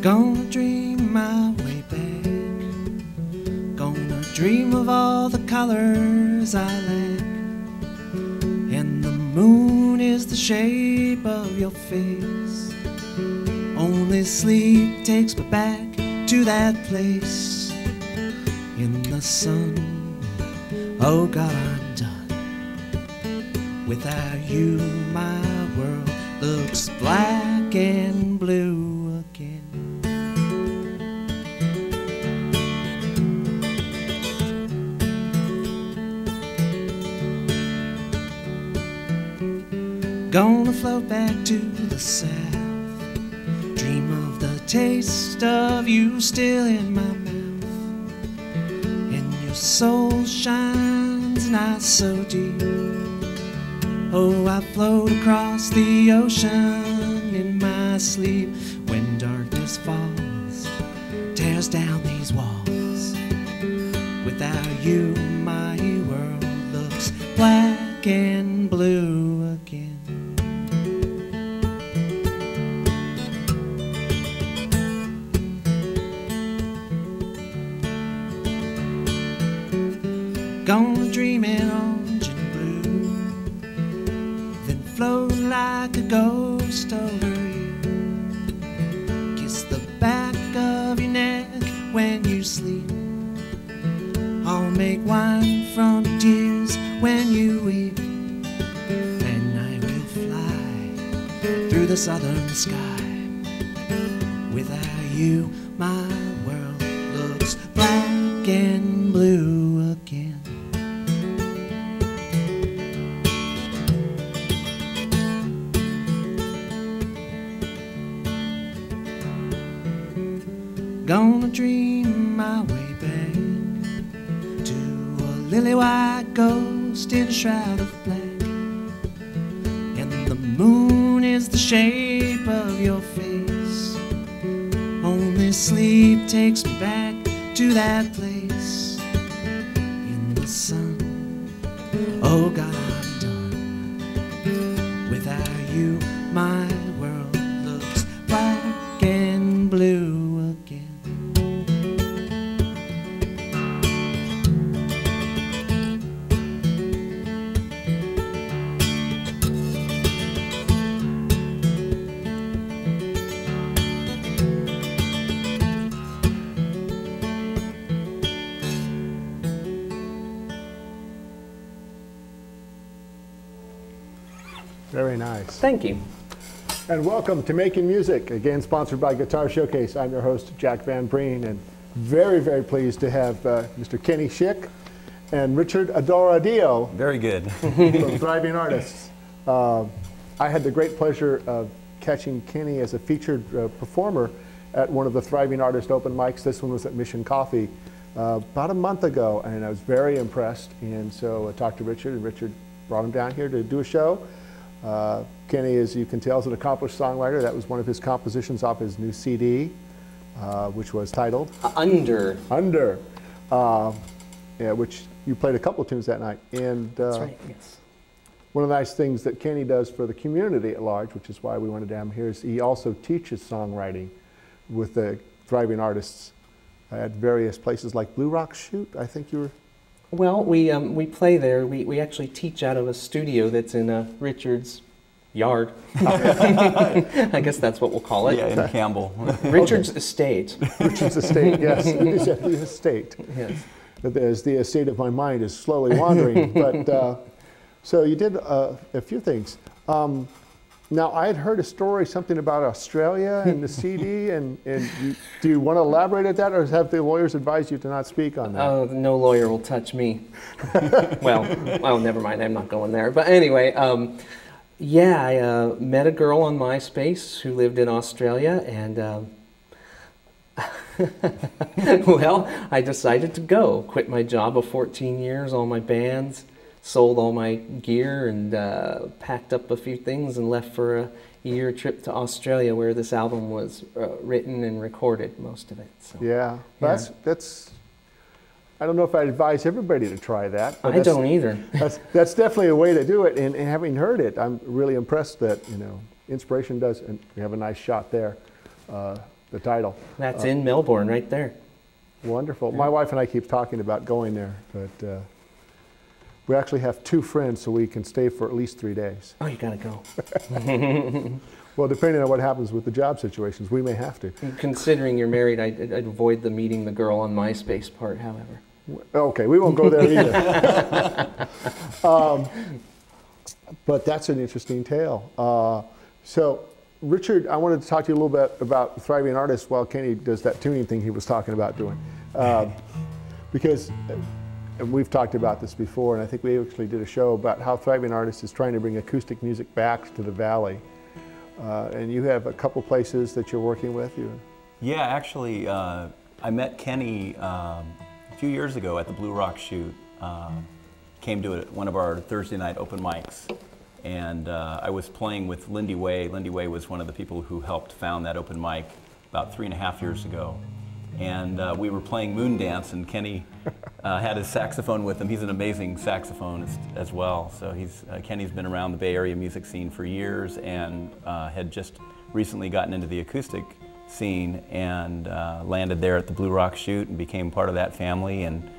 Gonna dream my way back, gonna dream of all the colors I lack, and the moon is the shape of your face. Only sleep takes me back to that place in the sun. Oh God, I'm done. Without you, my world looks black and blue again. Gonna float back to the south, dream of the taste of you still in my mouth, and your soul shines not so deep. Oh, I float across the ocean in my sleep when darkness falls, tears down these walls. Without you, my world looks black and blue again. Gonna dream in orange and blue, then float like a ghost over you. Kiss the back of your neck when you sleep. I'll make wine from your tears when you weep, and I will fly through the southern sky. Without you, my world looks black and blue again. Gonna dream my way back to a lily-white ghost in a shroud of black, and the moon is the shape of your face. Only sleep takes me back to that place in the sun. Oh God, I'm done. Without you, my world looks black and blue again. Very nice. Thank you. And welcome to Making Music, again sponsored by Guitar Showcase. I'm your host, Jack Van Breen, and very, very pleased to have Mr. Kenny Schick and Richard Adoradio. Very good. From Thriving Artists. I had the great pleasure of catching Kenny as a featured performer at one of the Thriving Artist open mics. This one was at Mission Coffee about a month ago, and I was very impressed. And so I talked to Richard, and Richard brought him down here to do a show. Kenny, as you can tell, is an accomplished songwriter. That was one of his compositions off his new CD, which was titled Under. Under, yeah, which you played a couple of tunes that night. And That's right, yes. one of the nice things that Kenny does for the community at large, which is why we wanted to have him here, is he also teaches songwriting with the Thriving Artists at various places like Blue Rock Shoot, I think you were. Well, we play there. We actually teach out of a studio that's in Richard's yard. I guess that's what we'll call it. Yeah, in Campbell. Richard's estate. Richard's estate, yes. It is at the estate. Yes. As the estate of my mind is slowly wandering. But so you did a few things. Now, I had heard a story, something about Australia and the CD, and do you want to elaborate at that, or have the lawyers advised you to not speak on that? Oh, no lawyer will touch me. well, never mind, I'm not going there. But anyway, yeah, I met a girl on MySpace who lived in Australia, and well, I decided to go. Quit my job of 14 years, all my bands, sold all my gear, and packed up a few things and left for a year trip to Australia, where this album was written and recorded, most of it. So, yeah, that's. I don't know if I'd advise everybody to try that. I don't either. That's definitely a way to do it. And having heard it, I'm really impressed that inspiration does, and you have a nice shot there. the title. That's in Melbourne, right there. Wonderful. My wife and I keep talking about going there, but we actually have 2 friends, so we can stay for at least 3 days. Oh, you gotta go. Well, depending on what happens with the job situations, we may have to. Considering you're married, I'd avoid the meeting the girl on MySpace part, however. Okay, we won't go there either. But that's an interesting tale. So, Richard, I wanted to talk to you a little bit about Thriving Artists while Kenny does that tuning thing he was talking about doing. Because and we've talked about this before, and I think we actually did a show about how Thriving Artists is trying to bring acoustic music back to the Valley. And you have a couple places that you're working with. Yeah, actually, I met Kenny a few years ago at the Blue Rock Shoot. Came to one of our Thursday night open mics, and I was playing with Lindy Way. Lindy Way was one of the people who helped found that open mic about 3.5 years ago. And we were playing Moon Dance, and Kenny had his saxophone with him. He's an amazing saxophonist as well. So Kenny's been around the Bay Area music scene for years, and had just recently gotten into the acoustic scene, and landed there at the Blue Rock Shoot and became part of that family. And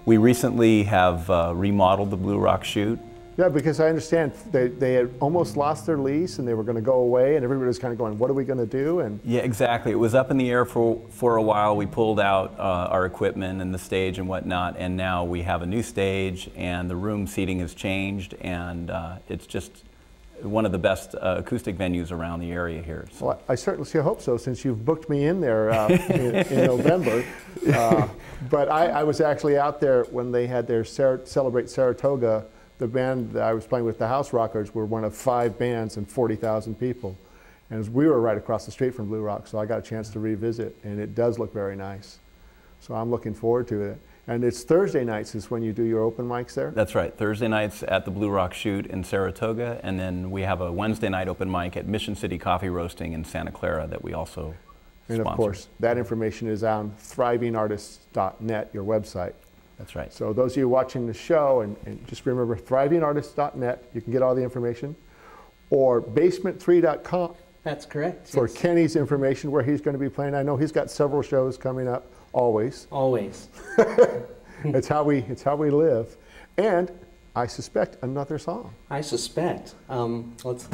we recently have remodeled the Blue Rock Shoot. Yeah, because I understand they had almost lost their lease and they were going to go away, and everybody was kind of going, what are we going to do? And yeah, exactly. It was up in the air for a while. We pulled out our equipment and the stage and whatnot, and now we have a new stage, and the room seating has changed, and it's just one of the best acoustic venues around the area here. So. Well, I certainly hope so, since you've booked me in there in November. But I was actually out there when they had their Celebrate Saratoga. The band that I was playing with, the House Rockers, were one of 5 bands and 40,000 people. And we were right across the street from Blue Rock, so I got a chance to revisit, and it does look very nice. So I'm looking forward to it. And it's Thursday nights is when you do your open mics there? That's right. Thursday nights at the Blue Rock Shoot in Saratoga, and then we have a Wednesday night open mic at Mission City Coffee Roasting in Santa Clara that we also And sponsor. of course, that information is on thrivingartists.net, your website. That's right. So those of you watching the show, and just remember thrivingartists.net, you can get all the information, or basement3.com. That's correct. For yes. Kenny's information, where he's going to be playing. I know he's got several shows coming up, always. Always. It's how we live. And I suspect another song. I suspect. Let's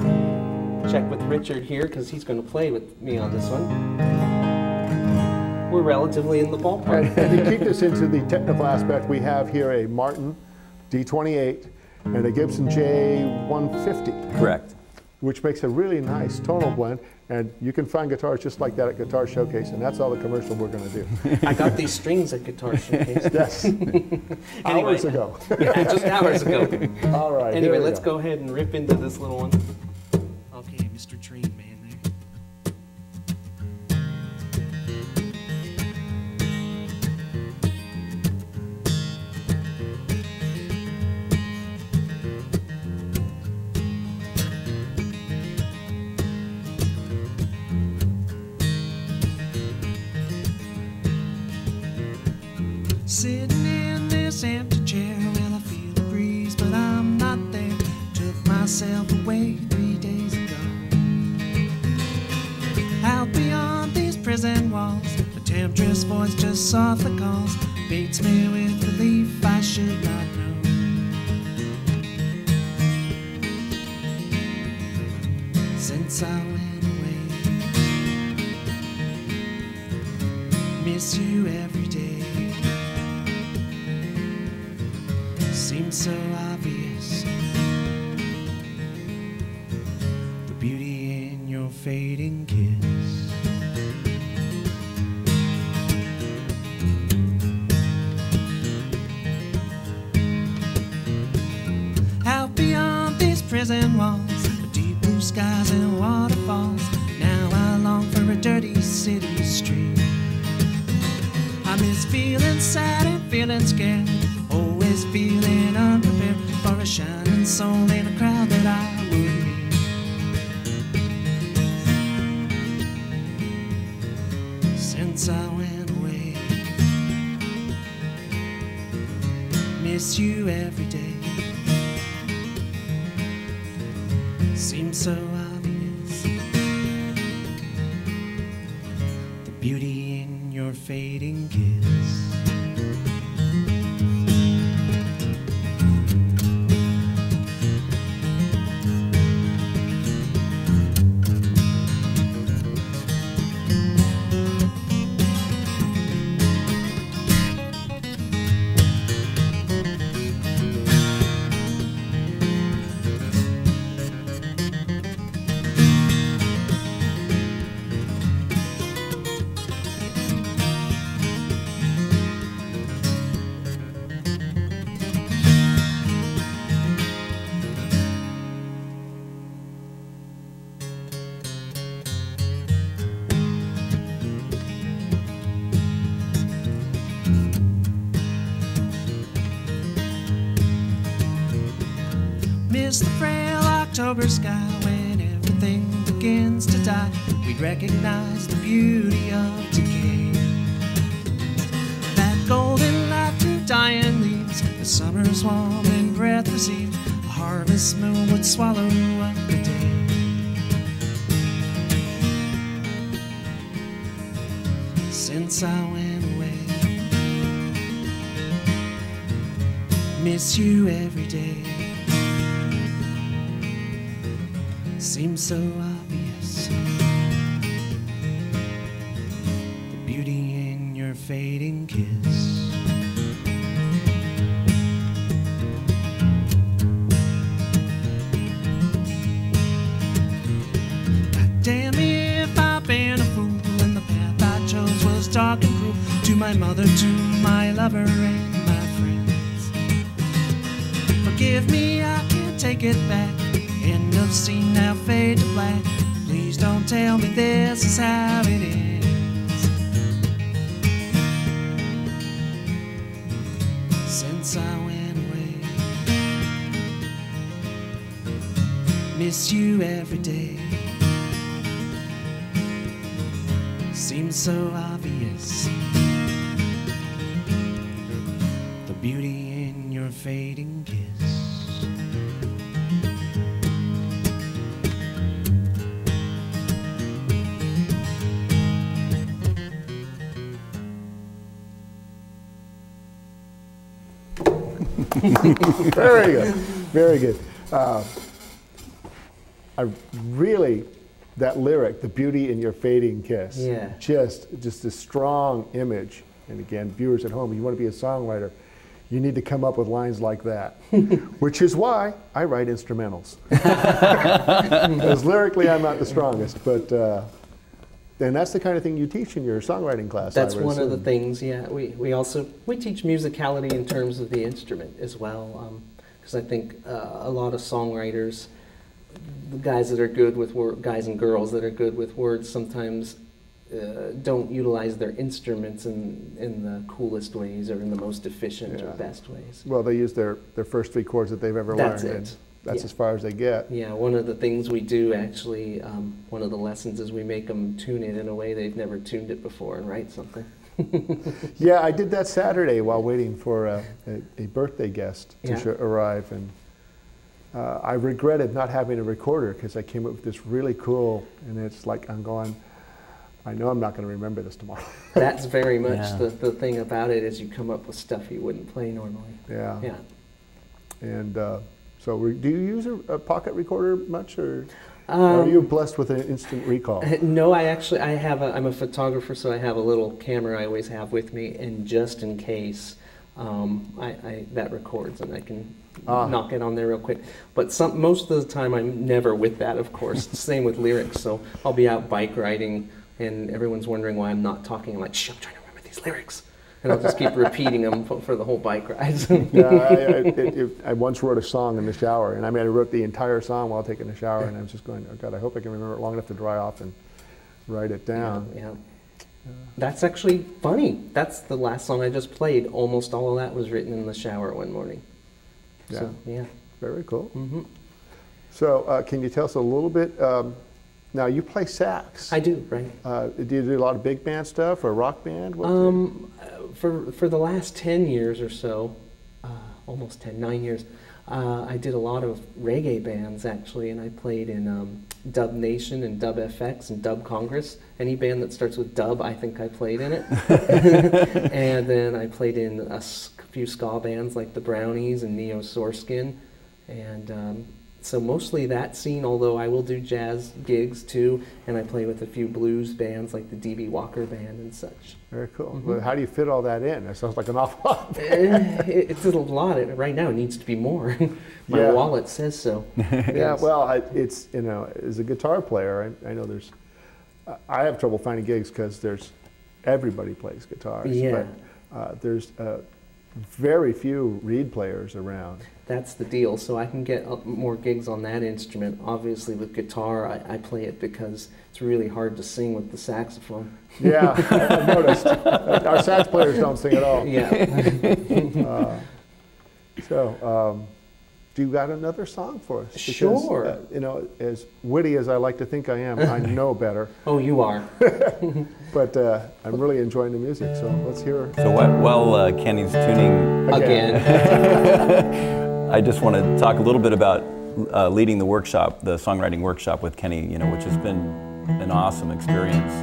check with Richard here, because he's going to play with me on this one. We're relatively in the ballpark. And to keep this into the technical aspect, we have here a Martin D28 and a Gibson J150. Correct. Which makes a really nice tonal blend. And you can find guitars just like that at Guitar Showcase, and that's all the commercial we're going to do. I got these strings at Guitar Showcase. Yes. Hours ago. Yeah, just hours ago. All right. Anyway, let's go ahead and rip into this little one. Okay, Mr. Train Man there. Sitting in this empty chair, well, I feel the breeze, but I'm not there. Took myself away 3 days ago. Out beyond these prison walls, the temptress voice just softly calls, beats me with relief I should not know. Since I went away, miss you every day. Seems so obvious, the beauty in your fading kiss. Out beyond these prison walls, with deep blue skies and waterfalls, now I long for a dirty city street. I miss feeling sad and feeling scared, always feeling unprepared for a shining soul in a crowd that I would meet. Since I went away, miss you every day. Seems so obvious, fading kiss. Miss the frail October sky when everything begins to die. We'd recognize the beauty of decay. That golden light through dying leaves, the summer's warm and breath receives. A harvest moon would swallow up the day. Since I went away, miss you every day. Seems so obvious, the beauty in your fading kiss. God damn me if I've been a fool, and the path I chose was dark and cruel. To my mother, to my lover, and my friends, forgive me, I can't take it back. End of scene, now fade to black. Please don't tell me this is how it ends. Since I went away, miss you every day. Seems so obvious, the beauty in your fading kiss. Very good, very good. I really, that lyric, the beauty in your fading kiss, Yeah. just a strong image. And again, viewers at home, you want to be a songwriter, you need to come up with lines like that, which is why I write instrumentals. Because lyrically, I'm not the strongest, but and that's the kind of thing you teach in your songwriting class. That's one of the things, yeah. We also teach musicality in terms of the instrument as well, because I think a lot of songwriters, the guys that are good with guys and girls that are good with words, sometimes don't utilize their instruments in the coolest ways or in the most efficient or best ways. Well, they use their first three chords that they've ever learned. That's it. That's as far as they get. Yeah, one of the things we do actually, one of the lessons is we make them tune it in a way they've never tuned it before and write something. Yeah, I did that Saturday while waiting for a birthday guest to arrive, and I regretted not having a recorder because I came up with this really cool, and it's like I'm going, I know I'm not going to remember this tomorrow. That's very much the thing about it, is you come up with stuff you wouldn't play normally. Yeah. Yeah. And so do you use a pocket recorder much, or are you blessed with an instant recall? No, I'm a photographer, so I have a little camera I always have with me, and just in case, that records and I can knock it on there real quick. But most of the time I'm never with that, of course. Same with lyrics, so I'll be out bike riding and everyone's wondering why I'm not talking. I'm like, shh, I'm trying to remember these lyrics. And I'll just keep repeating them for the whole bike ride. Yeah, I once wrote a song in the shower, and I wrote the entire song while taking a shower, and I was just going, oh God, I hope I can remember it long enough to dry off and write it down. Yeah. That's actually funny. That's the last song I just played. Almost all of that was written in the shower one morning. Yeah. So, yeah. Very cool. Mm-hmm. So can you tell us a little bit, now you play sax. I do, right. Do you do a lot of big band stuff or rock band? For the last 10 years or so, almost 9 years, I did a lot of reggae bands actually, and I played in Dub Nation and Dub FX and Dub Congress. Any band that starts with dub, I think I played in it. And then I played in a few ska bands like the Brownies and Neo Soreskin. And so mostly that scene, although I will do jazz gigs too, and I play with a few blues bands like the D.B. Walker Band and such. Very cool. Well, how do you fit all that in? That sounds like an awful lot. It's a lot. Right now it needs to be more. My wallet says so. Yeah, well, it's, you know, as a guitar player, I know there's, I have trouble finding gigs because everybody plays guitars. Yeah. But there's very few reed players around. That's the deal. So I can get more gigs on that instrument. Obviously with guitar, I play it because it's really hard to sing with the saxophone. Yeah, I've noticed. Our sax players don't sing at all. Yeah. Do you got another song for us? Because, sure. You know, as witty as I like to think I am, I know better. Oh, you are. But I'm really enjoying the music, so let's hear. So while Kenny's tuning Again. I just want to talk a little bit about leading the workshop, the songwriting workshop with Kenny, you know, which has been an awesome experience.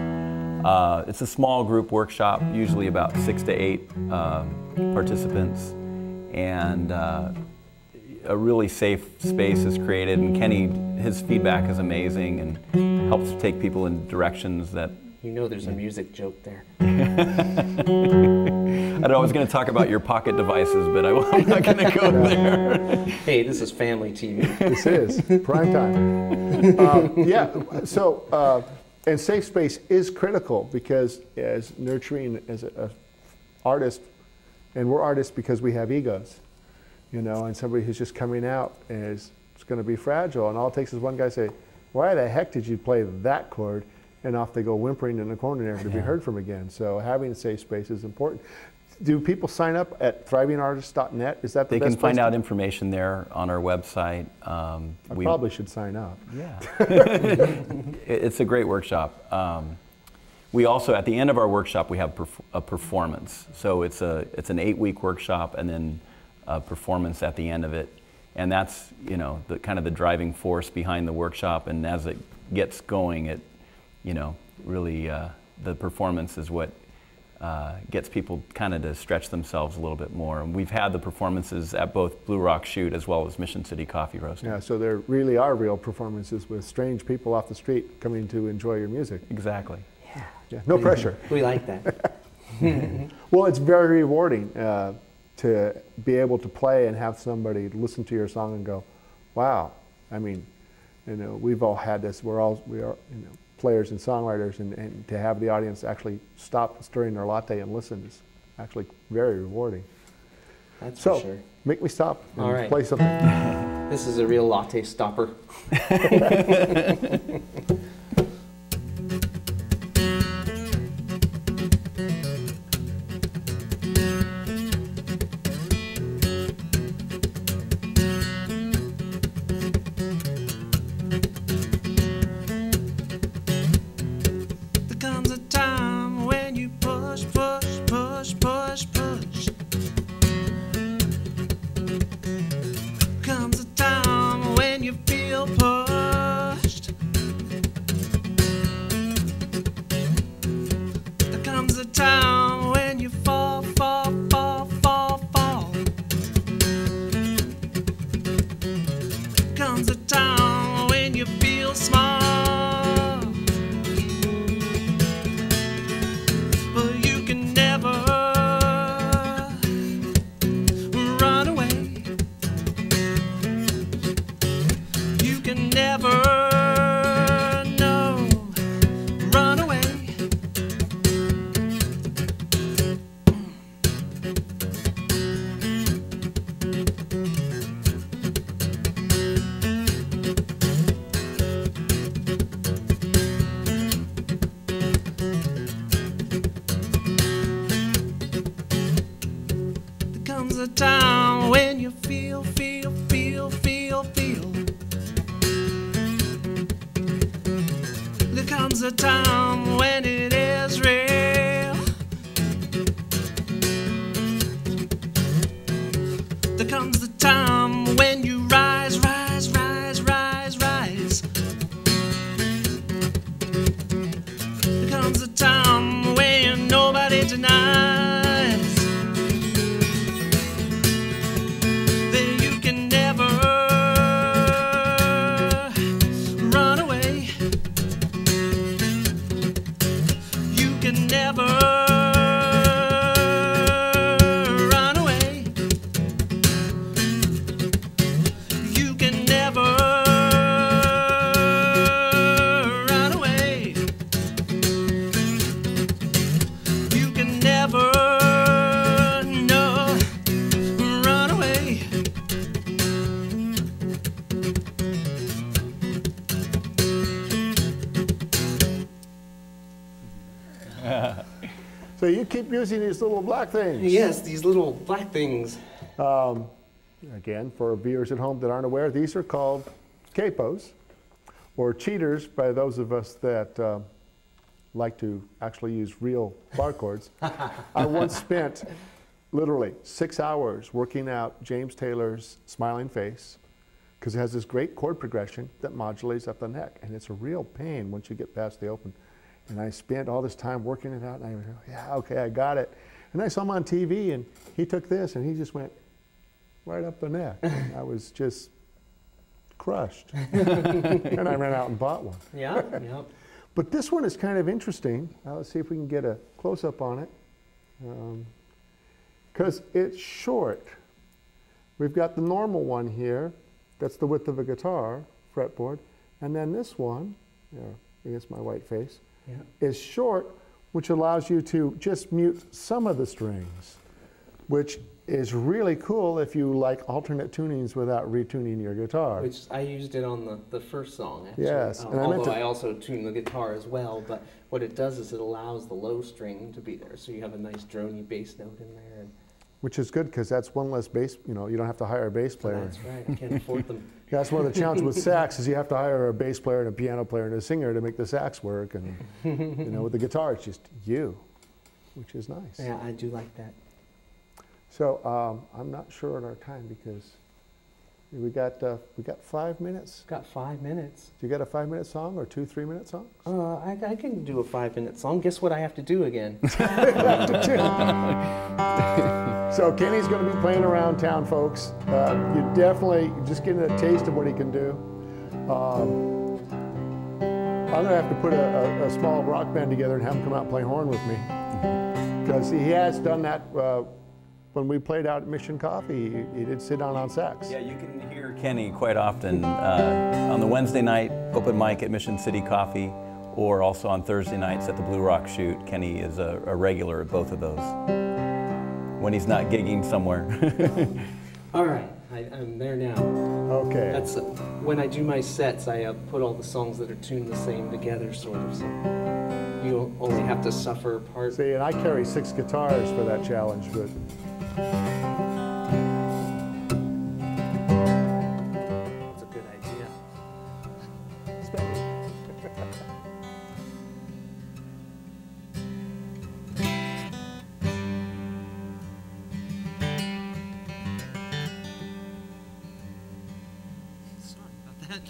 It's a small group workshop, usually about 6 to 8 participants, and a really safe space is created, and Kenny, his feedback is amazing and helps take people in directions that... You know there's a music joke there. I know I was going to talk about your pocket devices, but I'm not going to go there. Hey, this is family TV. This is prime time. And safe space is critical because as nurturing as an artist, and we're artists because we have egos, you know, and somebody who's just coming out is going to be fragile, and all it takes is one guy say, why the heck did you play that chord? And off they go whimpering in the corner, never to be heard from again. So having a safe space is important. Do people sign up at thrivingartist.net? Is that the They best can find place out information there on our website. I probably should sign up. Yeah. It's a great workshop. We also, at the end of our workshop, we have a performance. So it's an 8-week workshop and then a performance at the end of it. And that's, you know, the kind of the driving force behind the workshop. And as it gets going, it, you know, really the performance is what gets people kind of to stretch themselves a little bit more. And we've had the performances at both Blue Rock Shoot as well as Mission City Coffee Roasting. Yeah, so there really are real performances with strange people off the street coming to enjoy your music. Exactly. Yeah, no pressure. We like that. Well, it's very rewarding to be able to play and have somebody listen to your song and go, wow. I mean, you know, we've all had this. We are, you know, players and songwriters, and to have the audience actually stop stirring their latte and listen is actually very rewarding. That's for sure. Make me stop and all right. play something. This is a real latte stopper. Time when you feel. There comes a time when it is real. There comes the time when never run away. You can never run away. You can never, no, run away. So you keep using these little black things. Yes, these little black things. Again, for viewers at home that aren't aware, these are called capos, or cheaters by those of us that like to actually use real bar chords. I once spent literally 6 hours working out James Taylor's Smiling Face, because it has this great chord progression that modulates up the neck, and it's a real pain once you get past the open. And I spent all this time working it out, and I was like, yeah, okay, I got it. And I saw him on TV, and he took this, and he just went right up the neck. And I was just crushed. And I ran out and bought one. Yeah, yeah. But this one is kind of interesting. Let's see if we can get a close-up on it. Because it's short. We've got the normal one here. That's the width of a guitar fretboard. And then this one, there, against my white face, Yeah. is short, which allows you to just mute some of the strings, which is really cool if you like alternate tunings without retuning your guitar. Which I used it on the first song, actually. Yes, and I meant although to- I also tune the guitar as well, but what it does is it allows the low string to be there, so you have a nice drony bass note in there. And Which is good, because that's one less bass, you know, you don't have to hire a bass player. that's right, I can't afford them. Yeah, that's one of the challenges with sax, is you have to hire a bass player and a piano player and a singer to make the sax work. And you know, with the guitar, it's just you, which is nice. Yeah, I do like that. So I'm not sure on our time, because we got 5 minutes. Got 5 minutes. Do you got a 5-minute song or 2 3-minute songs? I can do a 5-minute song. Guess what I have to do again? So Kenny's going to be playing around town, folks. You definitely just getting a taste of what he can do. I'm going to have to put a small rock band together and have him come out and play horn with me, because he has done that. When we played out at Mission Coffee, he did sit down on sax. Yeah, you can hear Kenny quite often on the Wednesday night open mic at Mission City Coffee, or also on Thursday nights at the Blue Rock Shoot. Kenny is a regular at both of those when he's not gigging somewhere. All right, I'm there now. Okay. That's when I do my sets, I put all the songs that are tuned the same together, sort of. So you only have to suffer a part. See, and I carry 6 guitars for that challenge, but. That's a good idea. Sorry about that.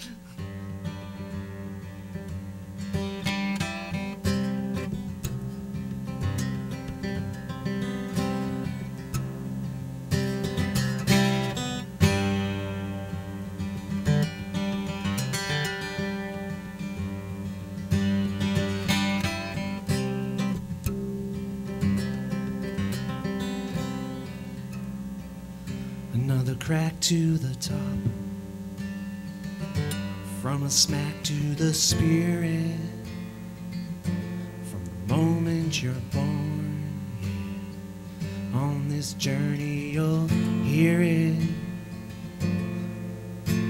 Another crack to the top, from a smack to the spirit, from the moment you're born, yeah. On this journey you'll hear it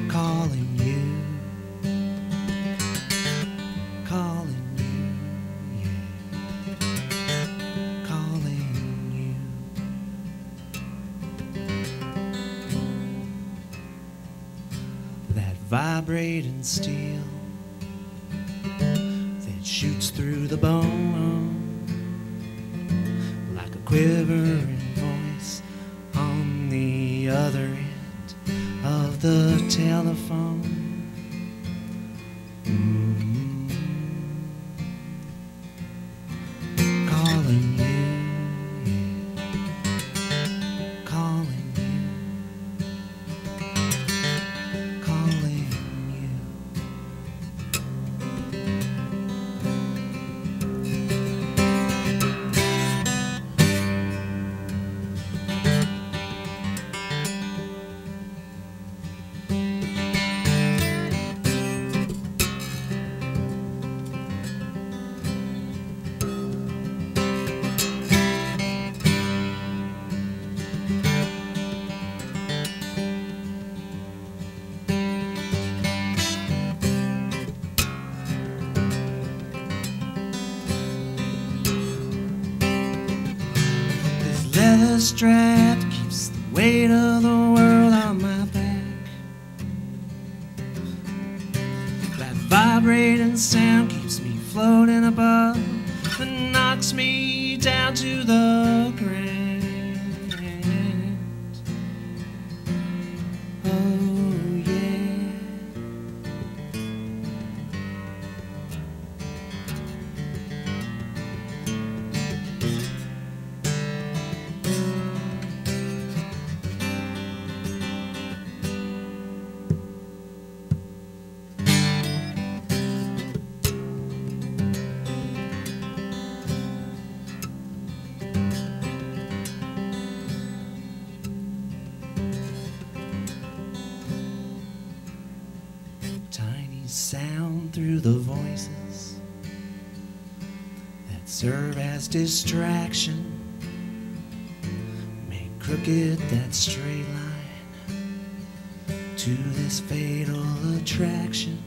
calling you, calling you, yeah. Calling you. That vibrating steel that shoots through the bone like a quivering voice on the other end of the telephone. Calling you, yeah. Calling you, calling you. strapped, keeps the weight of the world on my back. That vibrating sound keeps me floating above and knocks me down to the ground. Oh yeah. Tiny sound through the voices that serve as distraction, make crooked that straight line to this fatal attraction.